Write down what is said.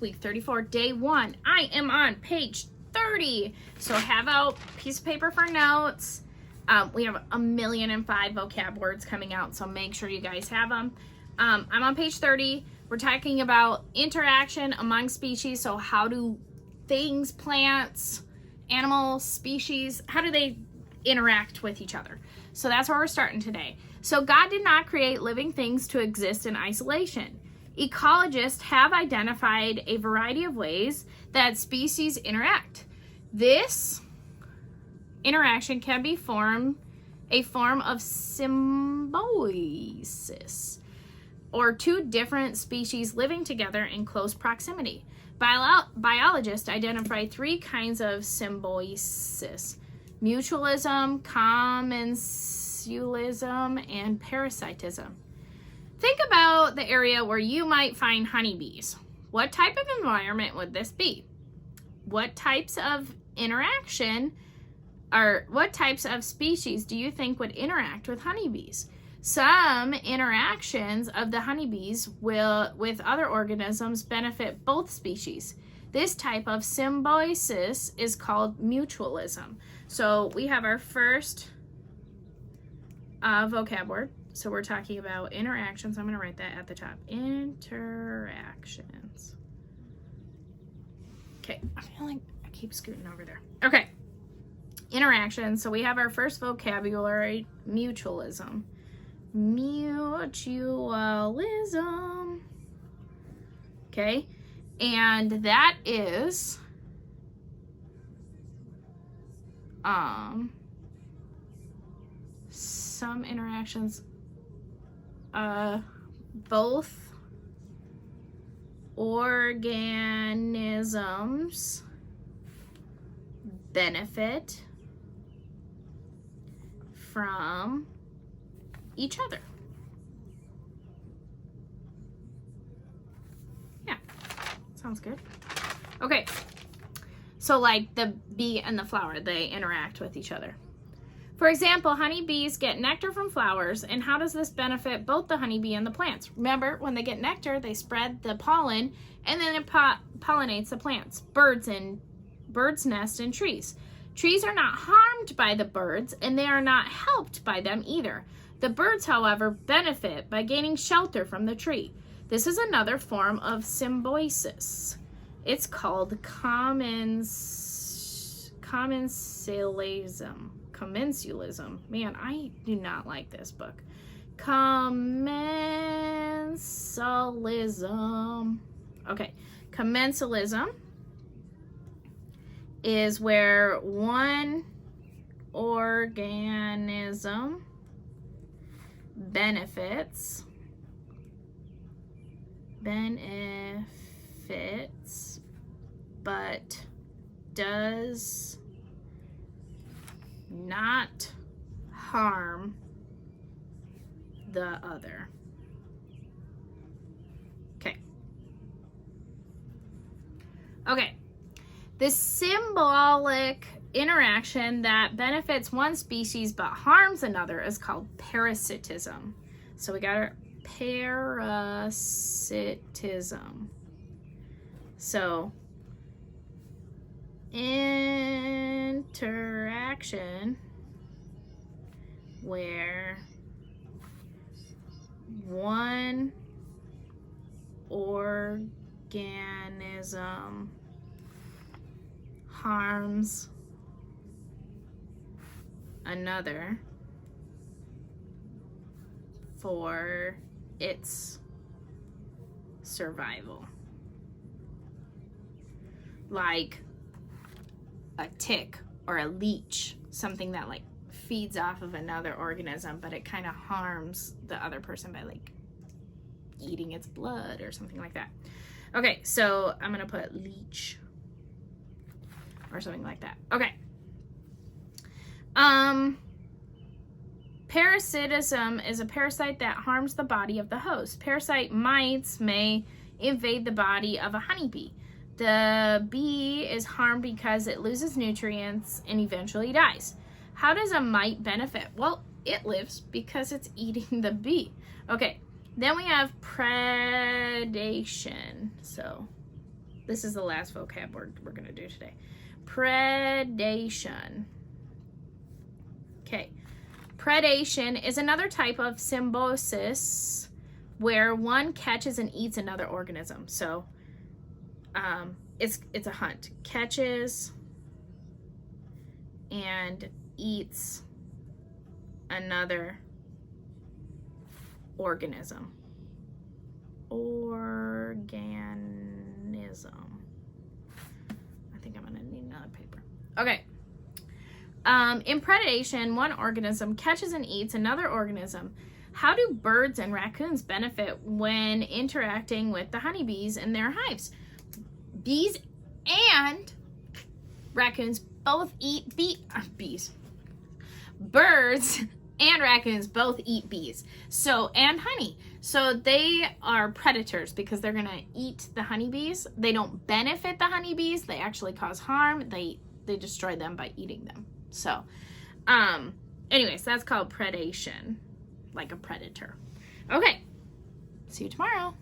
week 34, day 1. I am on page 30. So have out a piece of paper for notes. We have 1,000,005 vocab words coming out, so make sure you guys have them. I'm on page 30. We're talking about interaction among species. So how do things, plants, animals, species, how do they interact with each other? So that's where we're starting today. So God did not create living things to exist in isolation. Ecologists have identified a variety of ways that species interact. This interaction can be a form of symbiosis, or two different species living together in close proximity. Biologists identify 3 kinds of symbiosis: mutualism, commensalism, and parasitism. Think about the area where you might find honeybees. What type of environment would this be? What types of interaction or what types of species do you think would interact with honeybees? Some interactions of the honeybees with other organisms benefit both species. This type of symbiosis is called mutualism. So we have our first vocab word. So we're talking about interactions. I'm going to write that at the top. Interactions. Okay, I feel like I keep scooting over there. Okay, interactions. So we have our first vocabulary, mutualism. Mutualism. Okay, and that is some interactions, both organisms benefit from each other. Yeah, sounds good. Okay, so like the bee and the flower, they interact with each other. For example, honeybees get nectar from flowers, and how does this benefit both the honeybee and the plants? Remember, when they get nectar, they spread the pollen, and then it pollinates the plants. Birds nest in trees. Trees are not harmed by the birds, and they are not helped by them either. The birds, however, benefit by gaining shelter from the tree. This is another form of symbiosis. It's called commensalism. Commensalism. Man, I do not like this book. Commensalism. Okay, commensalism is where one organism benefits, but does not harm the other. Okay. The symbolic interaction that benefits one species but harms another is called parasitism. So we got our parasitism. So interaction where one organism harms another for its survival. Like a tick or a leech, something that like feeds off of another organism, but it kind of harms the other person by like eating its blood or something like that. Okay, so I'm gonna put leech or something like that. Okay. Parasitism is a parasite that harms the body of the host. Parasite mites may invade the body of a honeybee. The bee is harmed because it loses nutrients and eventually dies. How does a mite benefit? Well, it lives because it's eating the bee. Okay, then we have predation. So This is the last vocab word we're going to do today. Predation. Okay. Predation is another type of symbiosis where one catches and eats another organism. So it's a hunt. Catches and eats another organism. I think I'm gonna need another paper. Okay. In predation, one organism catches and eats another organism. How do birds and raccoons benefit when interacting with the honeybees in their hives? Bees and raccoons both eat bees. Birds and raccoons both eat bees, and honey. So they are predators because they're gonna eat the honeybees. They don't benefit the honeybees. They actually cause harm. They destroy them by eating them. So, anyways, that's called predation, like a predator. Okay, see you tomorrow.